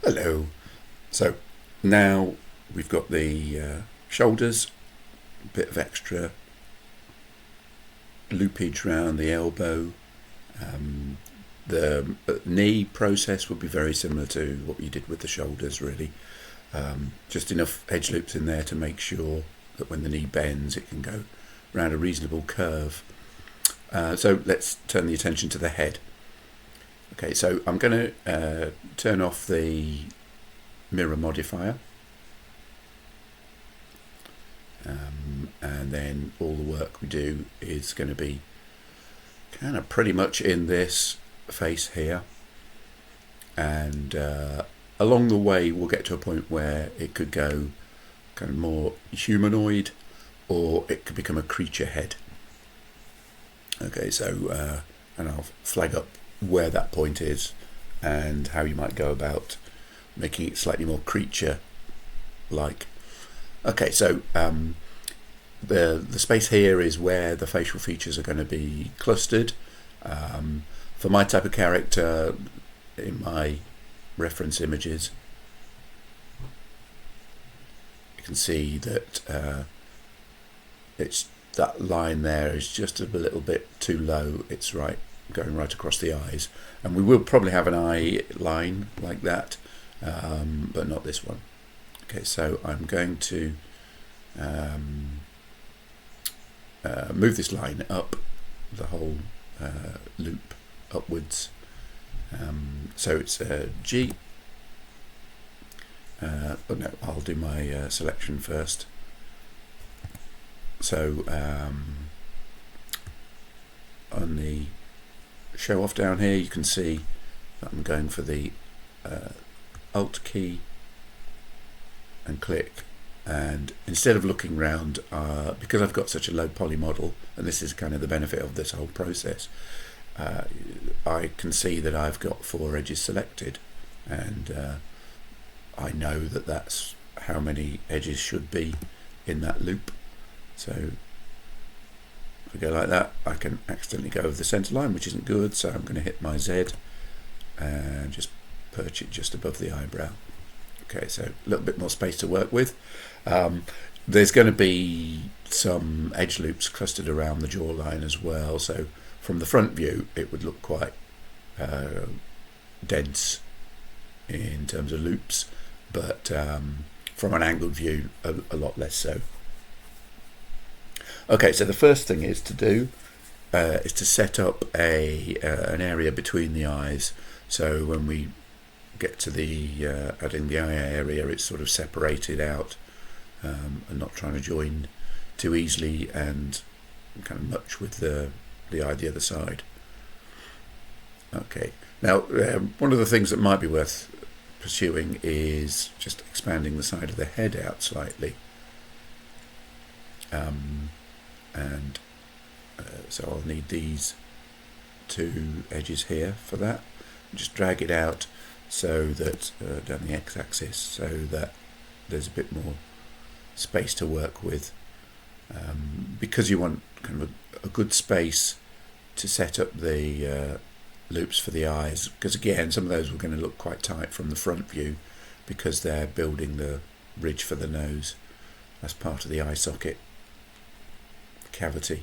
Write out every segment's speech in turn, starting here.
Hello. So now we've got the shoulders, a bit of extra loopage around the elbow. The knee process would be very similar to what you did with the shoulders, really. Just enough edge loops in there to make sure that when the knee bends it can go around a reasonable curve. So let's turn the attention to the head. Okay, so I'm going to turn off the mirror modifier, and then all the work we do is going to be kind of pretty much in this face here, and along the way we'll get to a point where it could go kind of more humanoid, or it could become a creature head. Okay, so and I'll flag up where that point is and how you might go about making it slightly more creature like. Okay, so the space here is where the facial features are going to be clustered. For my type of character, in my reference images, you can see that it's that line there is just a little bit too low. It's going right across the eyes, and we will probably have an eye line like that, but not this one. Okay, so I'm going to move this line up, the whole loop upwards. So it's G. Oh no, I'll do my selection first. So on the show off down here, you can see that I'm going for the Alt key and click, and instead of looking round, because I've got such a low poly model, and this is kind of the benefit of this whole process, I can see that I've got 4 edges selected, and I know that that's how many edges should be in that loop. So if I go like that, I can accidentally go over the centre line, which isn't good, so I'm going to hit my Z and just perch it just above the eyebrow. Okay, so a little bit more space to work with. There's going to be some edge loops clustered around the jawline as well, so from the front view it would look quite dense in terms of loops, but from an angled view a lot less so. Okay, so the first thing is to do is to set up an area between the eyes, so when we get to the adding the eye area, it's sort of separated out and not trying to join too easily and kind of much with the eye the other side. Okay, now one of the things that might be worth pursuing is just expanding the side of the head out slightly, and so I'll need these 2 edges here for that. Just drag it out so that down the x-axis, so that there's a bit more space to work with, because you want kind of a good space to set up the loops for the eyes, because again some of those were going to look quite tight from the front view because they're building the ridge for the nose as part of the eye socket cavity.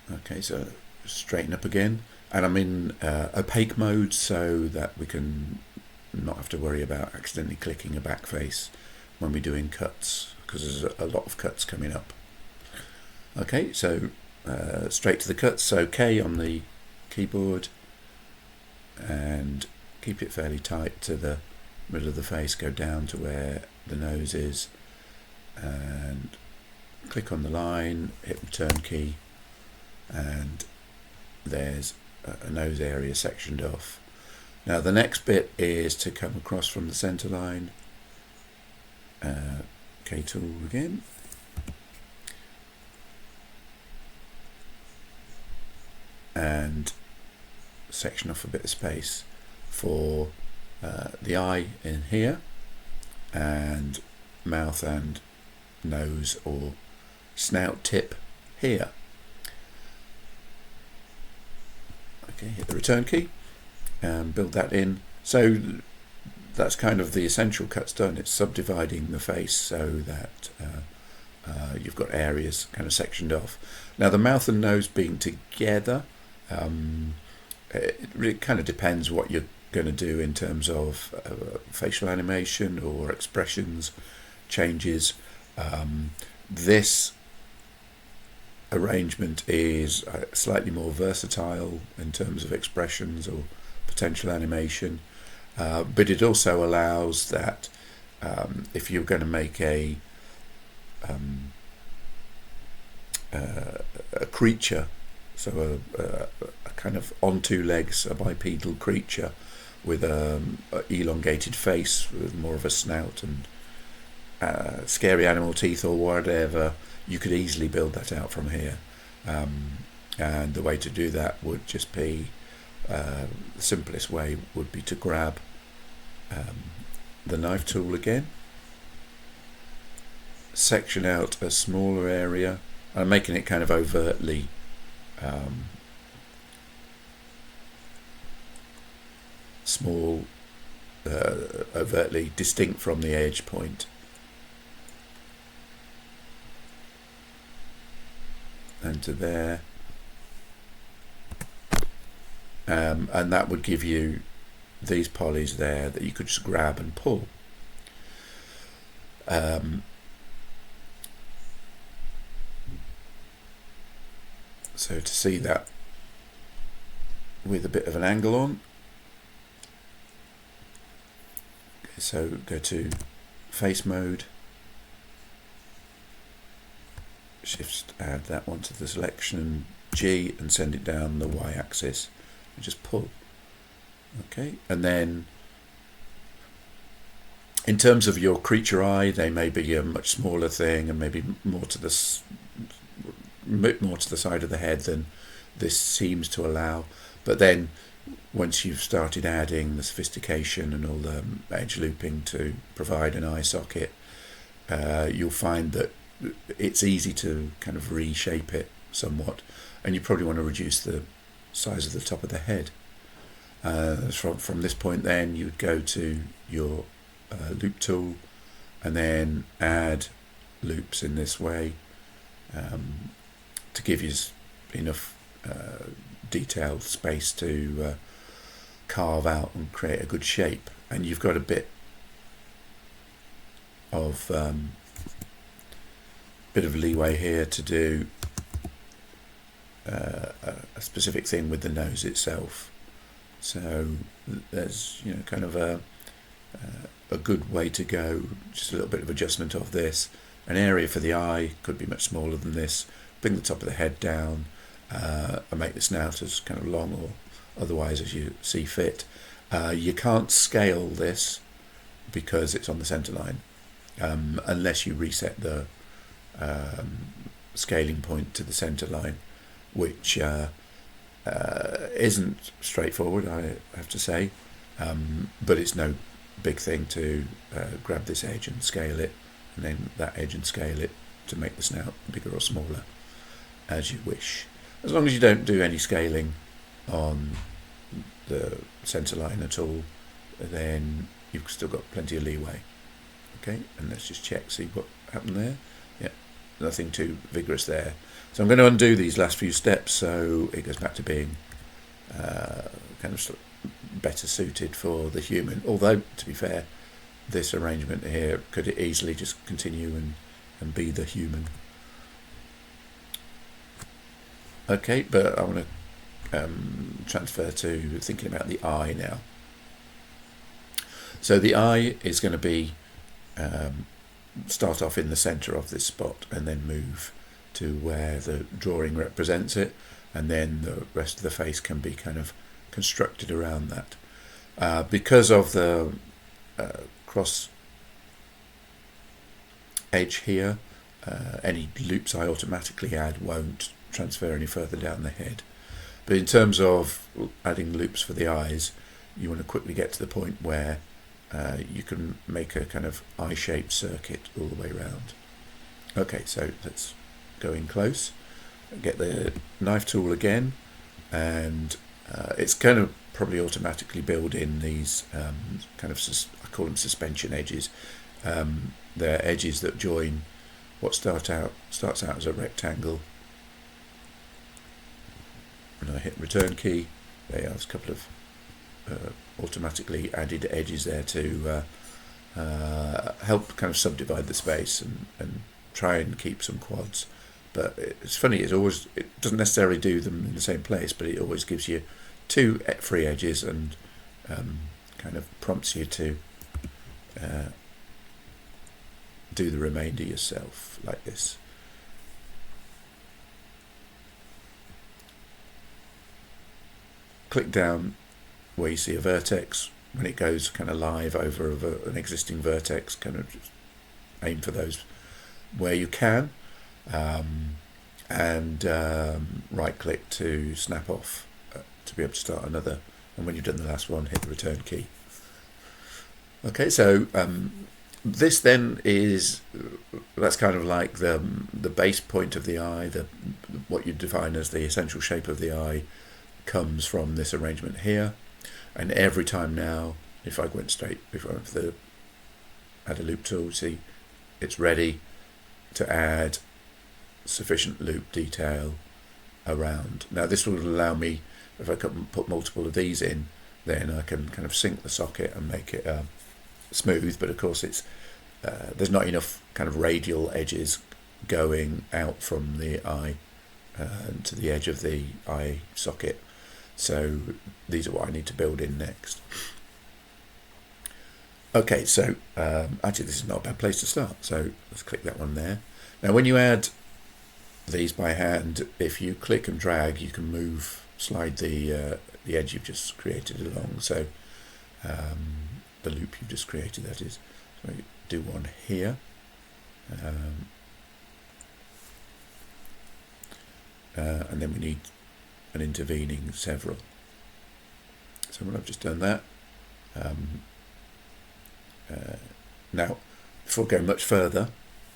Okay, so straighten up again, and I'm in opaque mode so that we can not have to worry about accidentally clicking a back face when we're doing cuts, because there's a lot of cuts coming up. Okay, so straight to the cuts, so K on the keyboard and keep it fairly tight to the middle of the face, go down to where the nose is and click on the line, hit return key, and there's a nose area sectioned off. Now the next bit is to come across from the centre line, K tool again, and section off a bit of space for the eye in here, and mouth and nose or snout tip here. Okay, hit the return key and build that in So that's kind of the essential cuts done. It's subdividing the face so that you've got areas kind of sectioned off. Now the mouth and nose being together, it really kind of depends what you're going to do in terms of facial animation or expressions changes. This arrangement is slightly more versatile in terms of expressions or potential animation, but it also allows that if you're going to make a creature, so a kind of on two legs, a bipedal creature with a elongated face with more of a snout and scary animal teeth or whatever, you could easily build that out from here. And the way to do that would just be, the simplest way would be to grab the knife tool again, section out a smaller area. I'm making it kind of overtly small, overtly distinct from the edge point. And to there. And that would give you these polys there that you could just grab and pull. So to see that with a bit of an angle on, okay, so go to face mode, shift, add that one to the selection, G, and send it down the Y axis and just pull. Okay, and then in terms of your creature eye, they may be a much smaller thing and maybe more to the side of the head than this seems to allow. But then once you've started adding the sophistication and all the edge looping to provide an eye socket, you'll find that it's easy to kind of reshape it somewhat, and you probably want to reduce the size of the top of the head. From this point then you would go to your loop tool and then add loops in this way to give you enough detailed space to carve out and create a good shape. And you've got a bit of leeway here to do a specific thing with the nose itself. So there's kind of a good way to go. Just a little bit of adjustment of this. An area for the eye could be much smaller than this. Bring the top of the head down and make the snout as kind of long or otherwise as you see fit. You can't scale this because it's on the center line unless you reset the scaling point to the center line, which isn't straightforward, I have to say, but it's no big thing to grab this edge and scale it, and then that edge and scale it to make the snout bigger or smaller as you wish. As long as you don't do any scaling on the centre line at all, then you've still got plenty of leeway. Okay, and let's just check, see what happened there. Yeah, nothing too vigorous there. So I'm going to undo these last few steps so it goes back to being kind of better suited for the human. Although, to be fair, this arrangement here could easily just continue and be the human. Okay, but I want to transfer to thinking about the eye now. So the eye is going to be start off in the centre of this spot and then move to where the drawing represents it, and then the rest of the face can be kind of constructed around that. Because of the cross edge here, any loops I automatically add won't transfer any further down the head. But in terms of adding loops for the eyes, you want to quickly get to the point where you can make a kind of eye-shaped circuit all the way around. Okay, so let's go in close, get the knife tool again, and it's kind of probably automatically build in these kind of, I call them suspension edges. They're edges that join what starts out as a rectangle. And I hit return key. There's a couple of automatically added edges there to help kind of subdivide the space and try and keep some quads. But it's funny, it doesn't necessarily do them in the same place, but it always gives you two free edges and kind of prompts you to do the remainder yourself, like this. Click down where you see a vertex. When it goes kind of live over an existing vertex, kind of just aim for those where you can, and right click to snap off to be able to start another, and when you've done the last one, hit the return key. Okay, so this then that's kind of like the base point of the eye, what you define as the essential shape of the eye comes from this arrangement here. And every time now, if I went for the add a loop tool, see it's ready to add sufficient loop detail around. Now this will allow me, if I can put multiple of these in, then I can kind of sync the socket and make it smooth, but of course it's there's not enough kind of radial edges going out from the eye to the edge of the eye socket. So these are what I need to build in next. Okay, so actually this is not a bad place to start. So let's click that one there. Now when you add these by hand, if you click and drag, you can slide the edge you've just created along. So the loop you've just created, that is. So you do one here. And then we need an intervening several. So when I've just done that, now before going much further,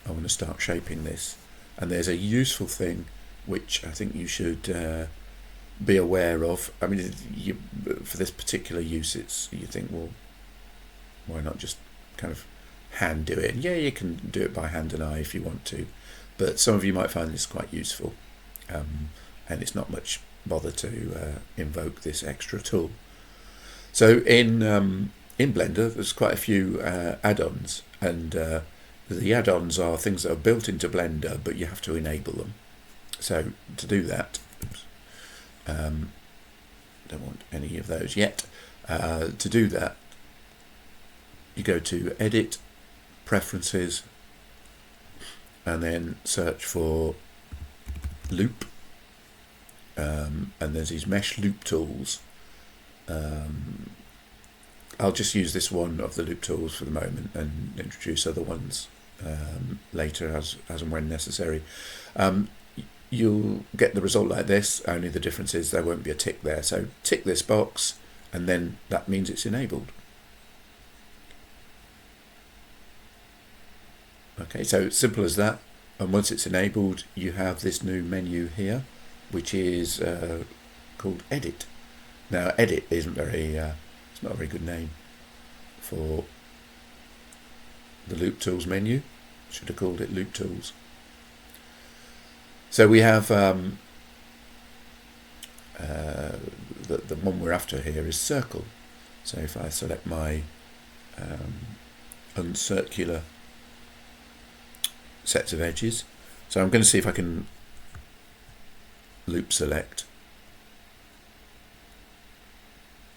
I'm going to start shaping this. And there's a useful thing which I think you should be aware of. I mean, for this particular use, you think, well, why not just kind of hand do it? And yeah, you can do it by hand and eye if you want to, but some of you might find this quite useful, and it's not much bother to invoke this extra tool. So in Blender, there's quite a few add-ons, and the add-ons are things that are built into Blender, but you have to enable them. So to do that, don't want any of those yet. To do that, you go to Edit, Preferences, and then search for Loop. And there's these mesh loop tools. I'll just use this one of the loop tools for the moment and introduce other ones later as and when necessary. You'll get the result like this, only the difference is there won't be a tick there. So tick this box and then that means it's enabled. Okay, so it's simple as that, and once it's enabled you have this new menu here which is called Edit. Now Edit isn't it's not a very good name for the Loop Tools menu. Should have called it Loop Tools. So we have the one we're after here is Circle. So if I select my uncircular sets of edges, so I'm going to see if I can loop select.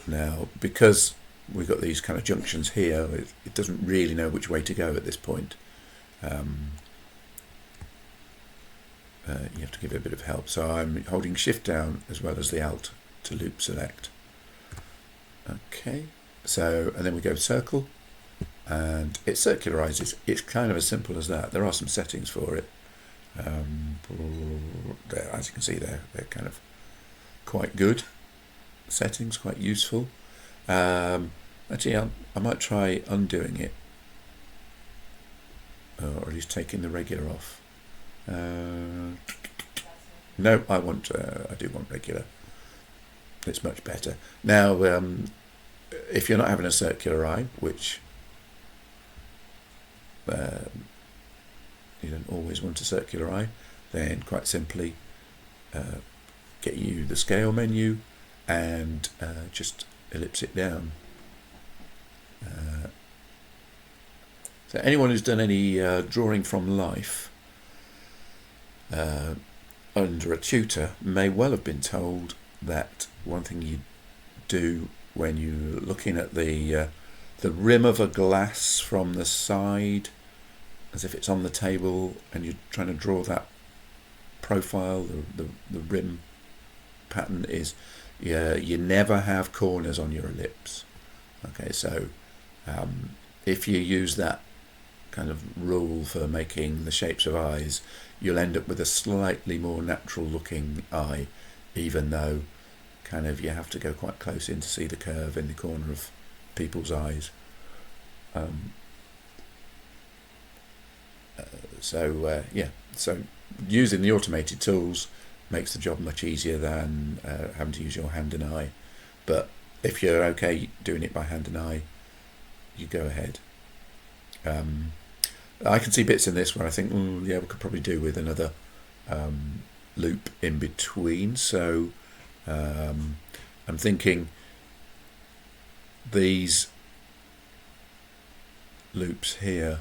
Now because we've got these kind of junctions here, it doesn't really know which way to go at this point. You have to give it a bit of help, so I'm holding shift down as well as the alt to loop select. Okay, so and then we go circle and it circularizes. It's kind of as simple as that. There are some settings for it. There, as you can see, they're kind of quite good settings, quite useful. Actually, I might try undoing it, or at least taking the regular off. No, I do want regular. it's much better. Now, if you're not having a circular eye, which you don't always want a circular eye, then quite simply get you the scale menu and just ellipse it down. So anyone who's done any drawing from life under a tutor may well have been told that one thing you do when you're looking at the rim of a glass from the side, as if it's on the table, and you're trying to draw that profile, the rim pattern, is you never have corners on your ellipse. Okay, so if you use that kind of rule for making the shapes of eyes, you'll end up with a slightly more natural looking eye, even though kind of you have to go quite close in to see the curve in the corner of people's eyes. So using the automated tools makes the job much easier than having to use your hand and eye. But if you're okay doing it by hand and eye, you go ahead. I can see bits in this where I think, we could probably do with another loop in between. So I'm thinking these loops here,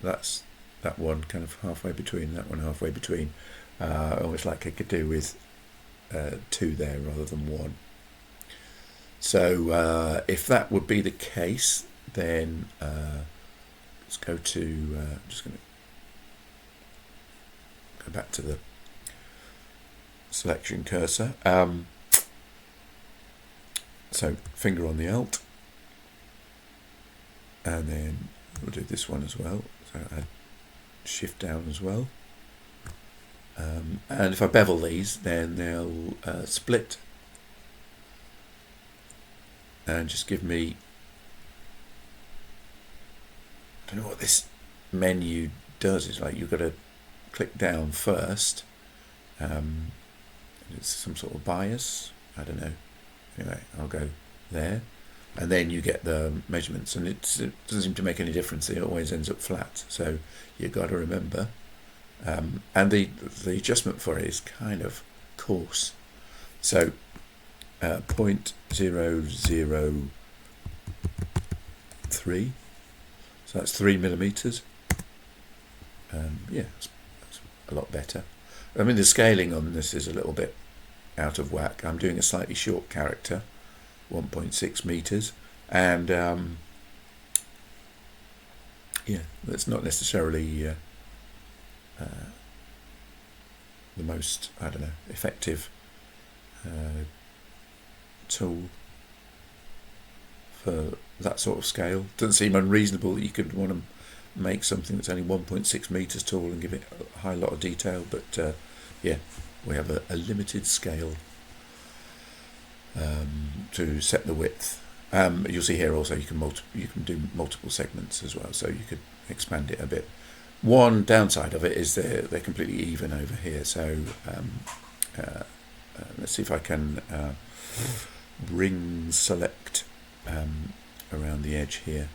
that's that one kind of halfway between, that one halfway between, almost like I could do with two there rather than one. So if that would be the case, then let's go to, I'm just going to go back to the selection cursor. So finger on the Alt, and then we'll do this one as well. So add Shift down as well. And if I bevel these, then they'll split and just give me, I don't know what this menu does. It's like you've got to click down first. It's some sort of bias, I don't know. Anyway, I'll go there, and then you get the measurements, and it doesn't seem to make any difference. It always ends up flat, so you've got to remember. And the adjustment for it is kind of coarse. So 0.003, so that's 3 millimeters. That's a lot better. I mean, the scaling on this is a little bit out of whack. I'm doing a slightly short character, 1.6 meters, and that's not necessarily the most, I don't know, effective tool for that sort of scale. Doesn't seem unreasonable that you could want to make something that's only 1.6 meters tall and give it a high lot of detail, but we have a limited scale to set the width. You'll see here also you can do multiple segments as well, so you could expand it a bit. One downside of it is they're completely even over here, so let's see if I can ring select around the edge here.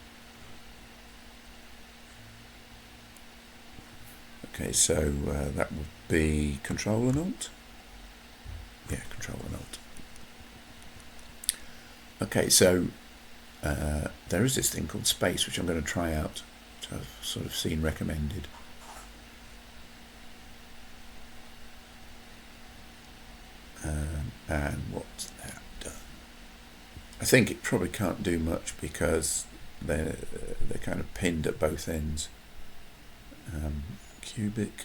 Okay, so that would be Control and Alt. Yeah, Control and Alt. Okay, so there is this thing called space, which I'm going to try out, which I've sort of seen recommended. And what's that done? I think it probably can't do much because they're kind of pinned at both ends. Cubic,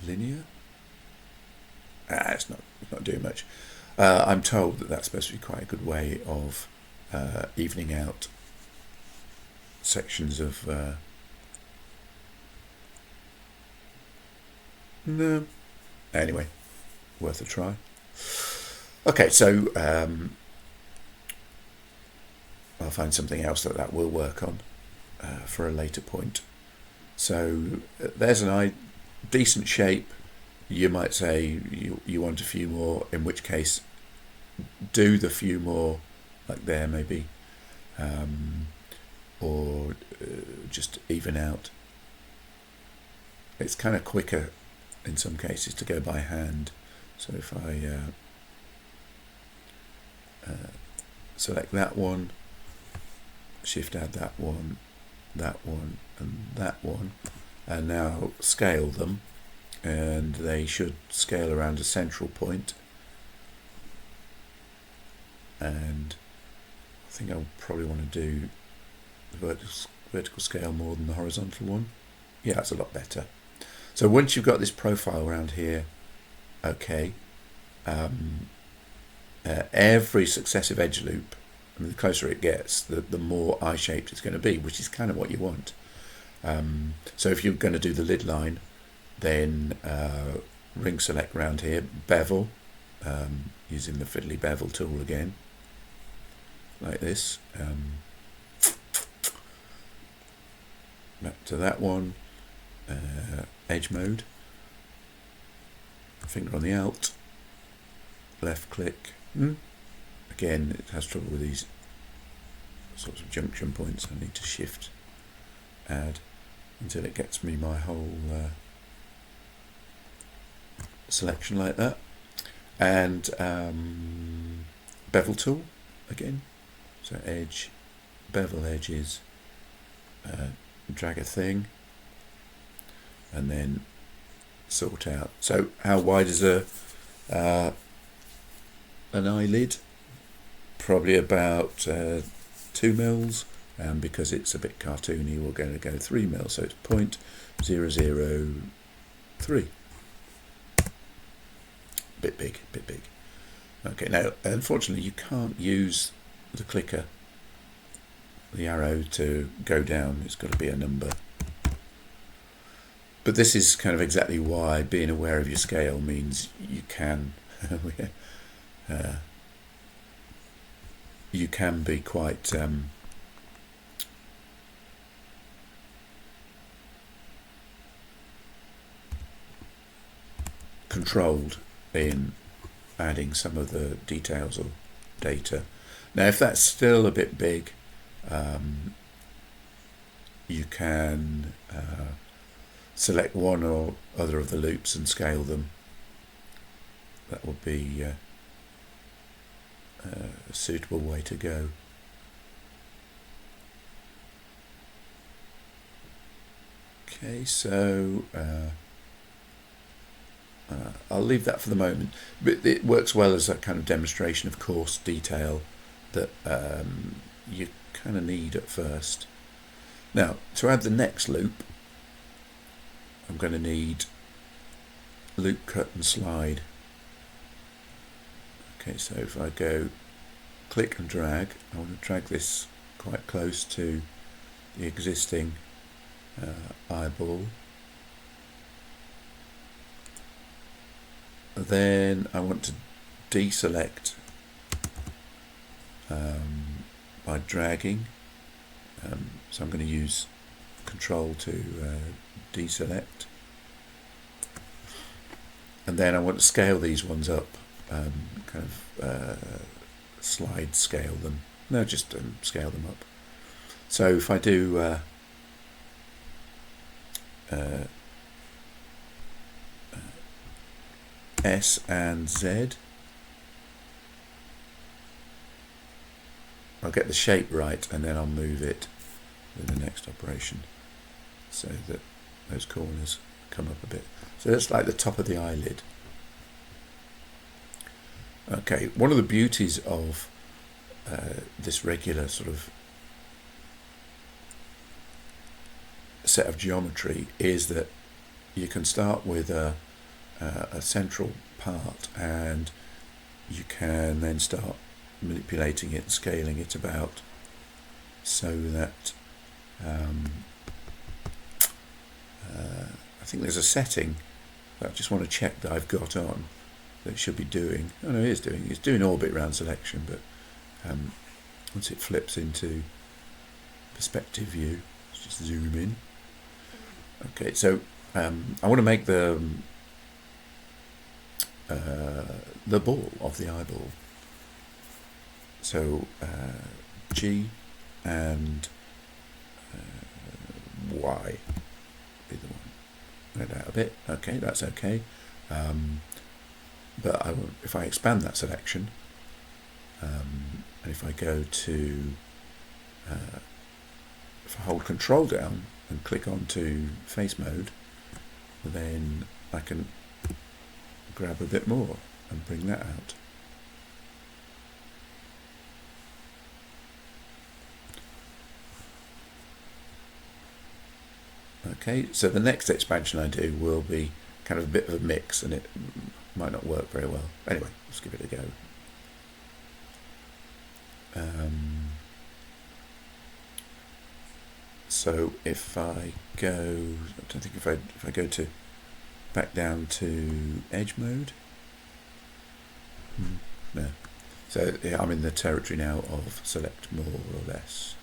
linear. It's not doing much. I'm told that that's supposed to be quite a good way of evening out sections of. No. Anyway, worth a try. Okay, so I'll find something else that will work on for a later point. So there's an decent shape. You might say you want a few more, in which case do the few more, like there maybe, or just even out. It's kind of quicker in some cases to go by hand. So if I select that one, shift add that one, and that one, and now scale them, and they should scale around a central point. And I think I'll probably want to do the vertical scale more than the horizontal one. Yeah, that's a lot better. So once you've got this profile around here, okay, every successive edge loop, I mean, the closer it gets, the more eye-shaped it's going to be, which is kind of what you want. So if you're going to do the lid line, then ring select around here, bevel, using the fiddly bevel tool again, like this. Back to that one, edge mode, finger on the Alt, left click. Again, it has trouble with these sorts of junction points. I need to shift add until it gets me my whole selection like that. And bevel tool again, so edge, bevel edges, drag a thing, and then sort out. So how wide is an eyelid? Probably about 2 mils, and because it's a bit cartoony, we're going to go 3 mils, so it's 0.003. Bit big. Okay, now unfortunately you can't use the clicker, the arrow, to go down. It's got to be a number. But this is kind of exactly why being aware of your scale means you can you can be quite controlled in adding some of the details or data. Now if that's still a bit big, you can select one or other of the loops and scale them. That would be a suitable way to go. Okay, so I'll leave that for the moment, but it works well as a kind of demonstration of coarse detail that you kind of need at first. Now, to add the next loop, I'm going to need loop, cut and slide. Okay, so if I go click and drag, I want to drag this quite close to the existing eyeball. Then I want to deselect by dragging, so I'm going to use Control to deselect, and then I want to scale these ones up, kind of slide scale them. No, just scale them up. So if I do S and Z, I'll get the shape right, and then I'll move it with the next operation so that those corners come up a bit. So that's like the top of the eyelid. Okay, one of the beauties of this regular sort of set of geometry is that you can start with a central part, and you can then start manipulating it and scaling it about so that I think there's a setting that I just want to check that I've got on that it should be doing. Oh no, it's doing orbit round selection, but once it flips into perspective view, let's just zoom in. Okay, so I want to make the ball of the eyeball. So G and Y be the one. Read out a bit. Okay, that's okay. But if I expand that selection, and if I go to, if I hold Control down and click onto face mode, then I can grab a bit more and bring that out. Okay, so the next expansion I do will be kind of a bit of a mix, and it might not work very well. Anyway, let's give it a go. So if I go, I don't think if I go to back down to edge mode, no. So yeah, I'm in the territory now of select more or less.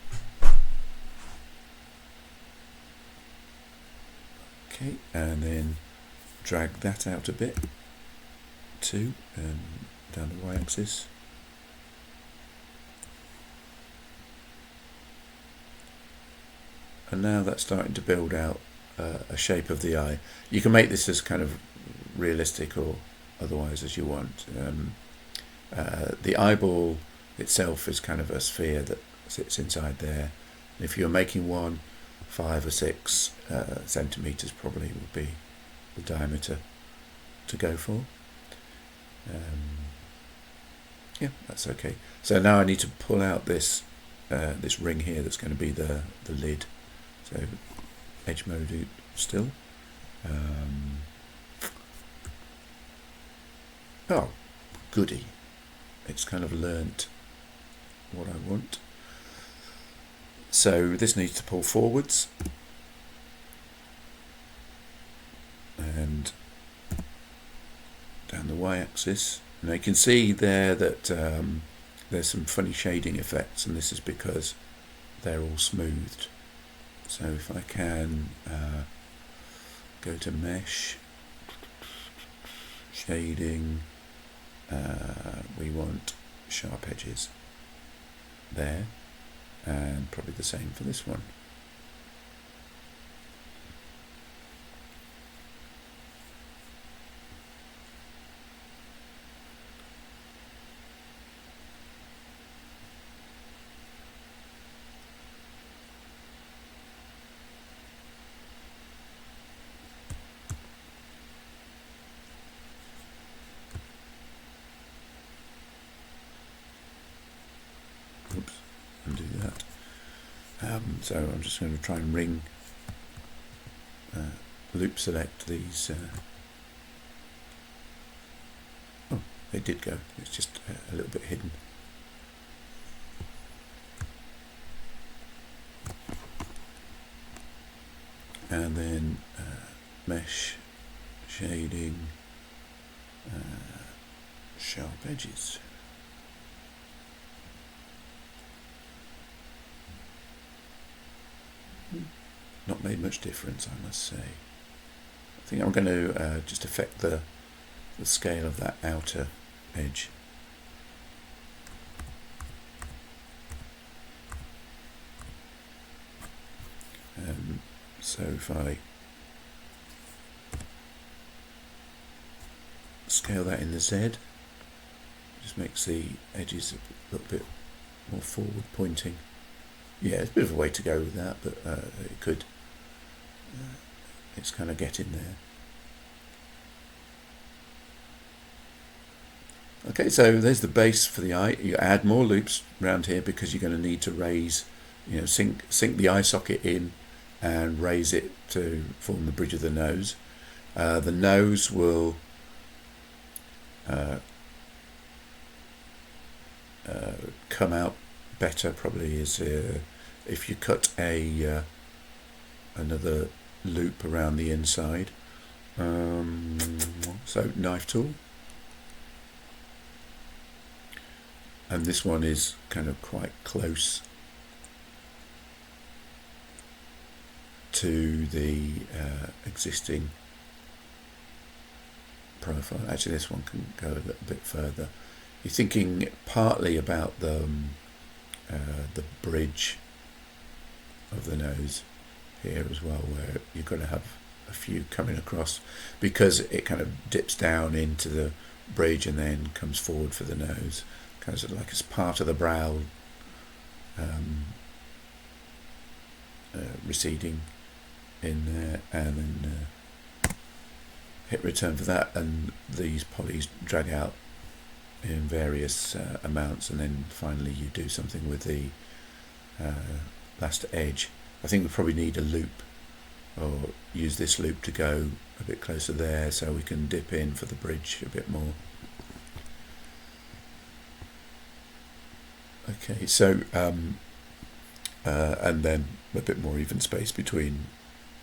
Okay, and then drag that out a bit too, and down the y-axis. And now that's starting to build out a shape of the eye. You can make this as kind of realistic or otherwise as you want. The eyeball itself is kind of a sphere that sits inside there. And if you're making one, 5 or 6 centimeters probably would be the diameter to go for. Yeah, that's okay. So now I need to pull out this this ring here that's going to be the lid. So edge mode still. Oh, goody. It's kind of learnt what I want. So this needs to pull forwards. And down the y-axis. Now you can see there that there's some funny shading effects, and this is because they're all smoothed. So if I can go to mesh, shading, we want sharp edges there, and probably the same for this one. Oops, undo that. So I'm just going to try and ring, loop select these. Oh, they did go. It's just a little bit hidden. And then mesh, shading, sharp edges. Not made much difference, I must say. I think I'm going to just affect the scale of that outer edge. So if I scale that in the Z, just makes the edges a little bit more forward pointing. Yeah, it's a bit of a way to go with that, but it could. It's kind of getting there. Okay, so there's the base for the eye. You add more loops around here because you're going to need to raise, sink the eye socket in and raise it to form the bridge of the nose. The nose will come out better probably is if you cut another loop around the inside. So knife tool, and this one is kind of quite close to the existing profile. Actually this one can go a little bit further. you're thinking partly about the bridge of the nose here as well, where you're going to have a few coming across, because it kind of dips down into the bridge and then comes forward for the nose, kind of like as part of the brow, receding in there, and then hit return for that, and these polys drag out in various amounts, and then finally you do something with the last edge. I think we probably need a loop, or use this loop to go a bit closer there so we can dip in for the bridge a bit more. Okay, so and then a bit more even space between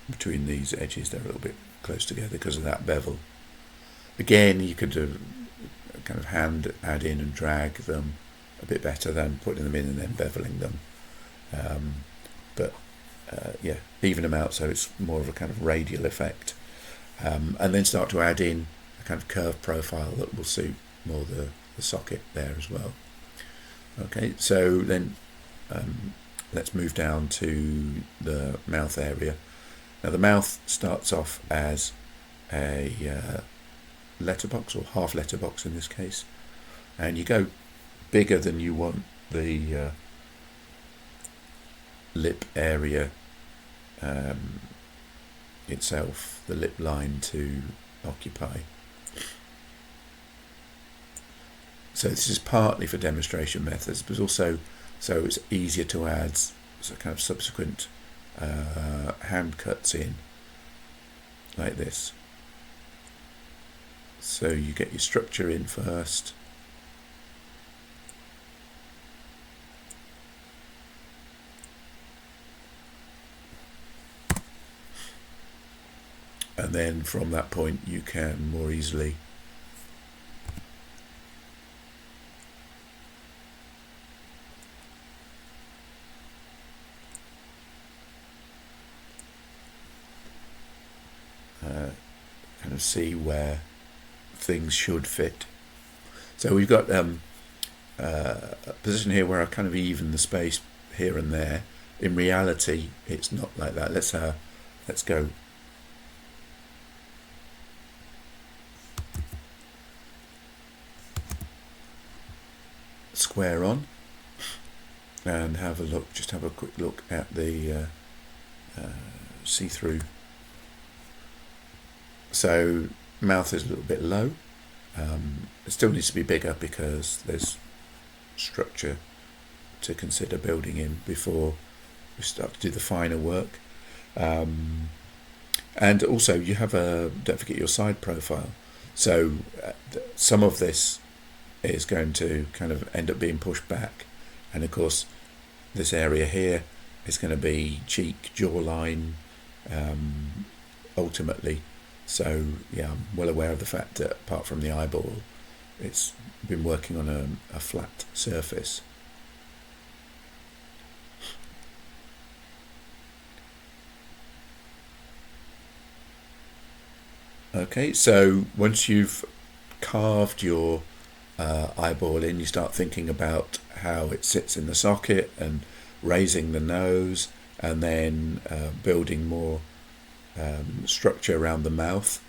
these edges. They're a little bit close together because of that bevel. Again, you could kind of hand add in and drag them a bit better than putting them in and then beveling them. But yeah, even them out so it's more of a kind of radial effect, and then start to add in a kind of curved profile that will suit more the socket there as well. Okay, so then let's move down to the mouth area. Now the mouth starts off as a letterbox, or half letterbox in this case, and you go bigger than you want the lip area itself, the lip line, to occupy. So this is partly for demonstration methods, but also so it's easier to add so kind of subsequent hand cuts in like this. So you get your structure in first, and then from that point you can more easily kind of see where things should fit. So we've got a position here where I kind of even the space here and there. In reality, it's not like that. Let's go. Square on and have a look. Just have a quick look at the see-through. So mouth is a little bit low. It still needs to be bigger because there's structure to consider building in before we start to do the finer work. And also you have don't forget your side profile. So some of this is going to kind of end up being pushed back, and of course this area here is going to be cheek, jawline, ultimately. So yeah, I'm well aware of the fact that apart from the eyeball, it's been working on a flat surface. Okay, so once you've carved your eyeball in, you start thinking about how it sits in the socket and raising the nose, and then building more structure around the mouth.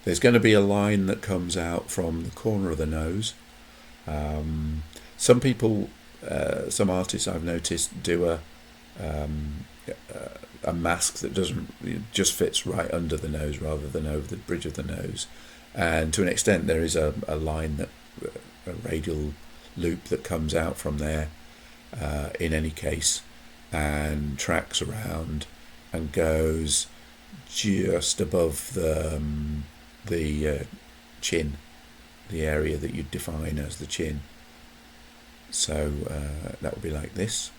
There's going to be a line that comes out from the corner of the nose. Some people, some artists I've noticed, do a mask that just fits right under the nose rather than over the bridge of the nose, and to an extent there is a line, that a radial loop that comes out from there in any case, and tracks around and goes just above the chin, the area that you define as the chin. So that would be like this.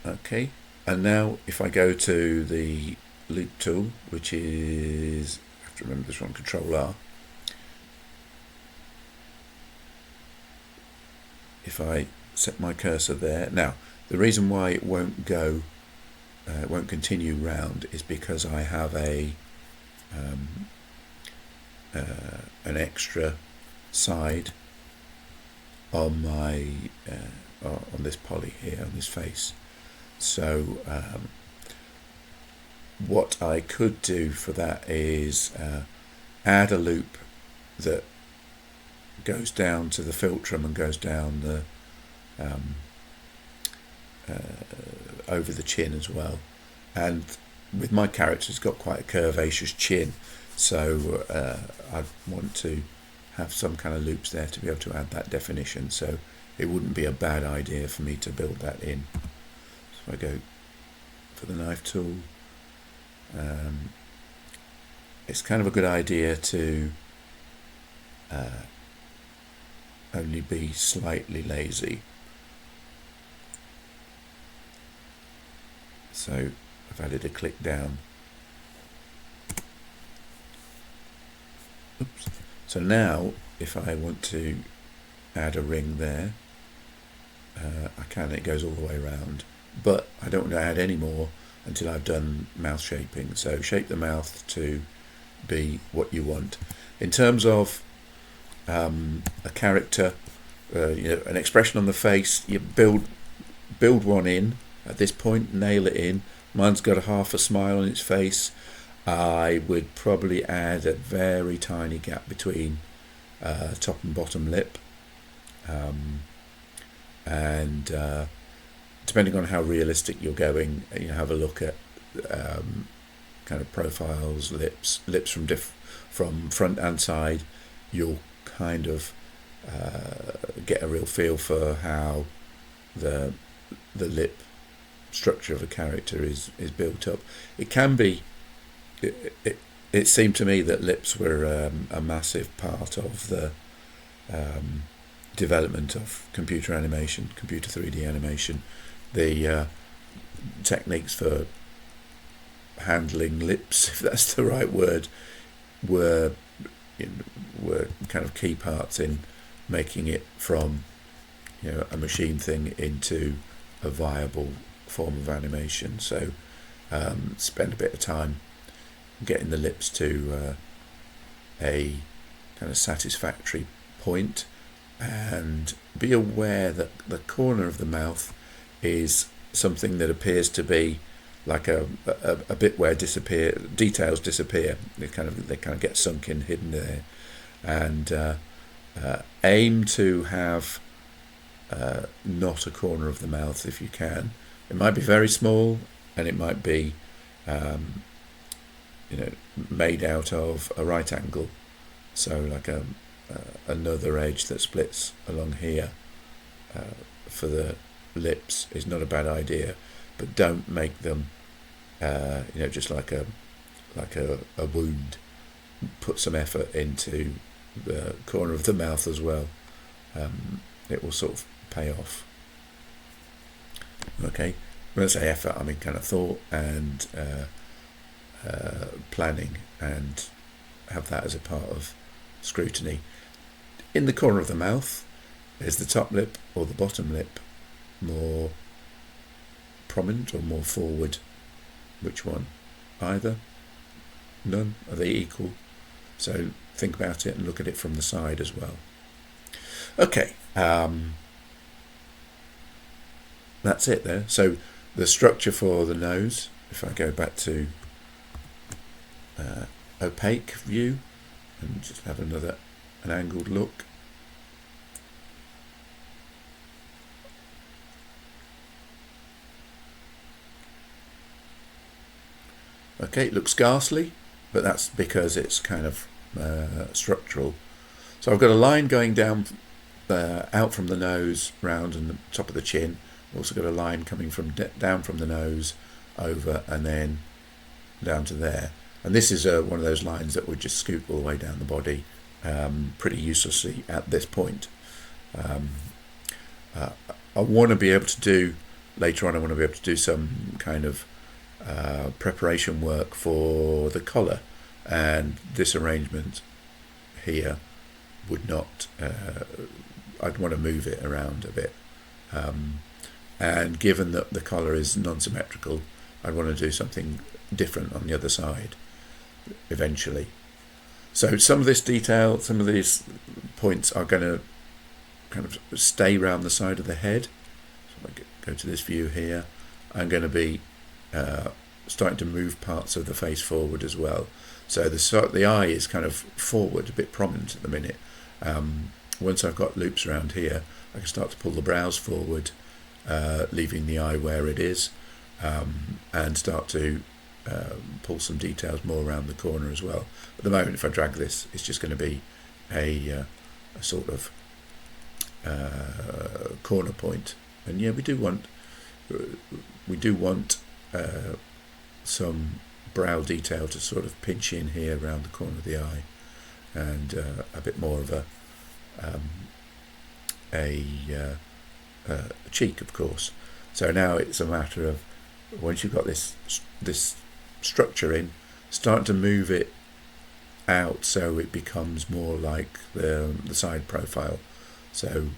Okay, and now if I go to the loop tool, which is, I have to remember this one, Control R, if I set my cursor there. Now, the reason why it won't go, it won't continue round, is because I have an extra side on my on this poly here, on this face. So what I could do for that is add a loop that goes down to the philtrum and goes down the over the chin as well. And with my character, it's got quite a curvaceous chin, so I want to have some kind of loops there to be able to add that definition, so it wouldn't be a bad idea for me to build that in. So I go for the knife tool. It's kind of a good idea to only be slightly lazy. So I've added a click down. Oops. So now if I want to add a ring there, I can. It goes all the way around, but I don't want to add any more until I've done mouth shaping. So shape the mouth to be what you want. In terms of a character, an expression on the face, you build one in at this point, nail it in. Mine's got a half a smile on its face. I would probably add a very tiny gap between top and bottom lip, and depending on how realistic you're going, have a look at kind of profiles, lips from front and side. You'll kind of get a real feel for how the lip structure of a character is built up. It can be. It seemed to me that lips were a massive part of the development of computer animation, computer 3D animation. The techniques for handling lips, if that's the right word, were kind of key parts in making it from a machine thing into a viable form of animation. So spend a bit of time getting the lips to a kind of satisfactory point, and be aware that the corner of the mouth is something that appears to be like a bit where details disappear. They kind of get sunk in, hidden there, and aim to have not a corner of the mouth if you can. It might be very small, and it might be made out of a right angle, so like another edge that splits along here for the lips is not a bad idea, but don't make them just like a wound. Put some effort into the corner of the mouth as well. It will sort of pay off. Okay, when I say effort, I mean kind of thought and planning, and have that as a part of scrutiny. In the corner of the mouth, is the top lip or the bottom lip more prominent or more forward? Which one? Either? None? Are they equal? So think about it and look at it from the side as well. Okay, that's it there. So the structure for the nose, if I go back to opaque view and just have an angled look. Okay, it looks ghastly, but that's because it's kind of structural. So I've got a line going down out from the nose, round and the top of the chin. I've also got a line coming from down from the nose, over and then down to there. And this is one of those lines that would just scoot all the way down the body pretty uselessly at this point. I want to be able to do, later on I want to be able to do some kind of preparation work for the collar, and this arrangement here would not I'd want to move it around a bit. And given that the collar is non-symmetrical, I'd want to do something different on the other side eventually. So some of this detail, some of these points are going to kind of stay around the side of the head. So I go to this view here. I'm going to be starting to move parts of the face forward as well. So the eye is kind of forward, a bit prominent at the minute. Once I've got loops around here, I can start to pull the brows forward, leaving the eye where it is, and start to pull some details more around the corner as well. At the moment, if I drag this, it's just going to be a sort of corner point. And yeah, we do want some brow detail to sort of pinch in here around the corner of the eye, and a bit more of a cheek, of course. So now it's a matter of, once you've got this structure in, start to move it out so it becomes more like the side profile. So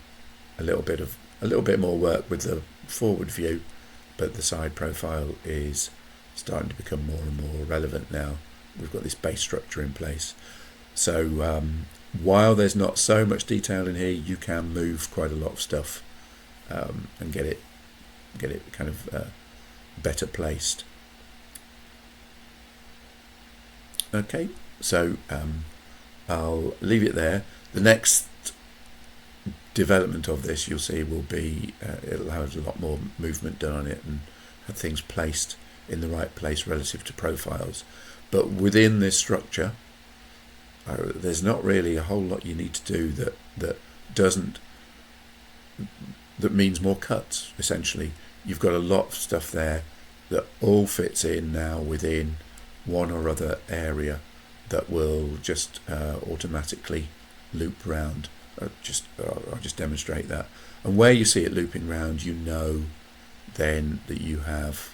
a little bit more work with the forward view, but the side profile is starting to become more and more relevant now. We've got this base structure in place. So while there's not so much detail in here, you can move quite a lot of stuff and get it kind of better placed. Okay, so I'll leave it there. The next development of this, you'll see, will be it'll have a lot more movement done on it and have things placed in the right place relative to profiles. But within this structure, there's not really a whole lot you need to do that means more cuts. Essentially, you've got a lot of stuff there that all fits in now within one or other area that will just automatically loop round. I'll just demonstrate that. And where you see it looping round, you know then that you have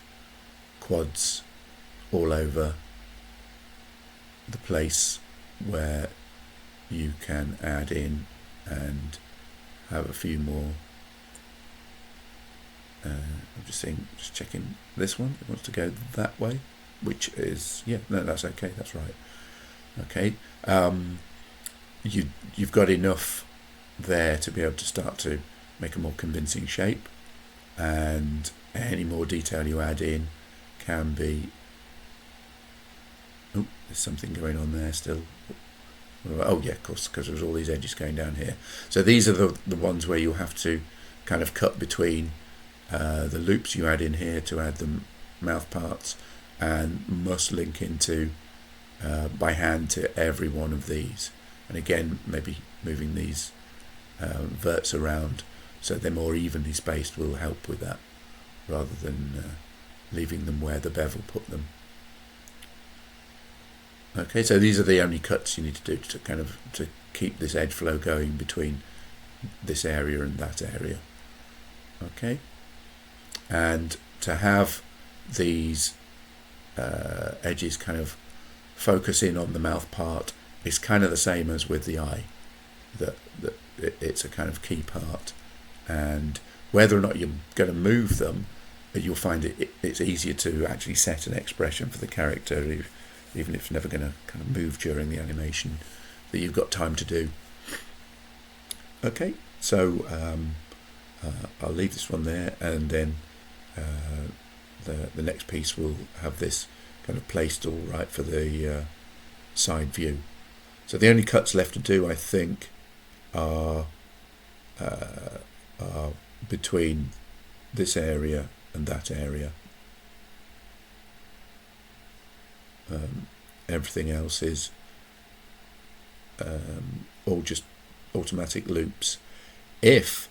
quads all over the place where you can add in and have a few more. I'm just checking this one. It wants to go that way, which is, yeah, no, that's okay. That's right. Okay. You've got enough there to be able to start to make a more convincing shape, and any more detail you add in can be. Oh, there's something going on there still. Oh yeah, of course, because there's all these edges going down here. So these are the ones where you have to kind of cut between the loops you add in here to add the mouth parts, and must link into by hand to every one of these. And again, maybe moving these verts around so they're more evenly spaced will help with that, rather than leaving them where the bevel put them. Okay, so these are the only cuts you need to do to keep this edge flow going between this area and that area. Okay, and to have these edges kind of focus in on the mouth part is kind of the same as with the eye, that it's a kind of key part, and whether or not you're going to move them, you'll find it's easier to actually set an expression for the character, even if it's never going to kind of move during the animation, that you've got time to do. Okay, so I'll leave this one there, and then the next piece will have this kind of placed all right for the side view. So the only cuts left to do, I think, are between this area and that area. Everything else is all just automatic loops. If,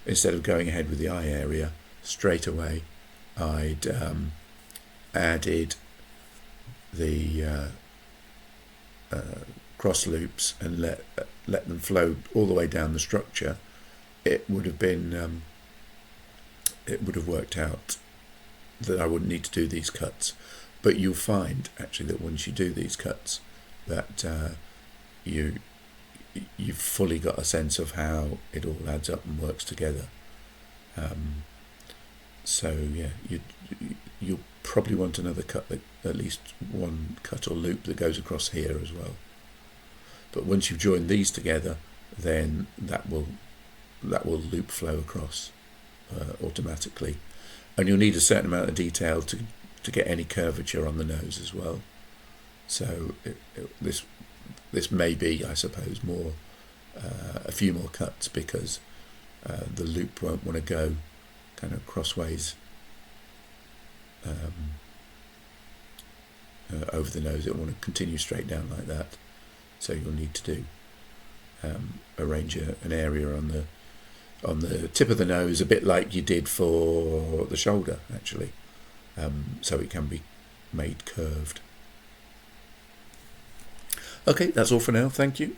instead of going ahead with the eye area straight away, I'd added the cross loops and let them flow all the way down the structure, it would have been it would have worked out that I wouldn't need to do these cuts. But you'll find actually that once you do these cuts, that you've fully got a sense of how it all adds up and works together. So yeah, you'll probably want another cut, at least one cut or loop that goes across here as well. But once you've joined these together, then that will loop flow across automatically, and you'll need a certain amount of detail to get any curvature on the nose as well. So this may be, I suppose, more a few more cuts, because the loop won't want to go kind of crossways over the nose. It will want to continue straight down like that. So you'll need to do arrange an area on the tip of the nose, a bit like you did for the shoulder, actually, so it can be made curved. Okay, that's all for now. Thank you.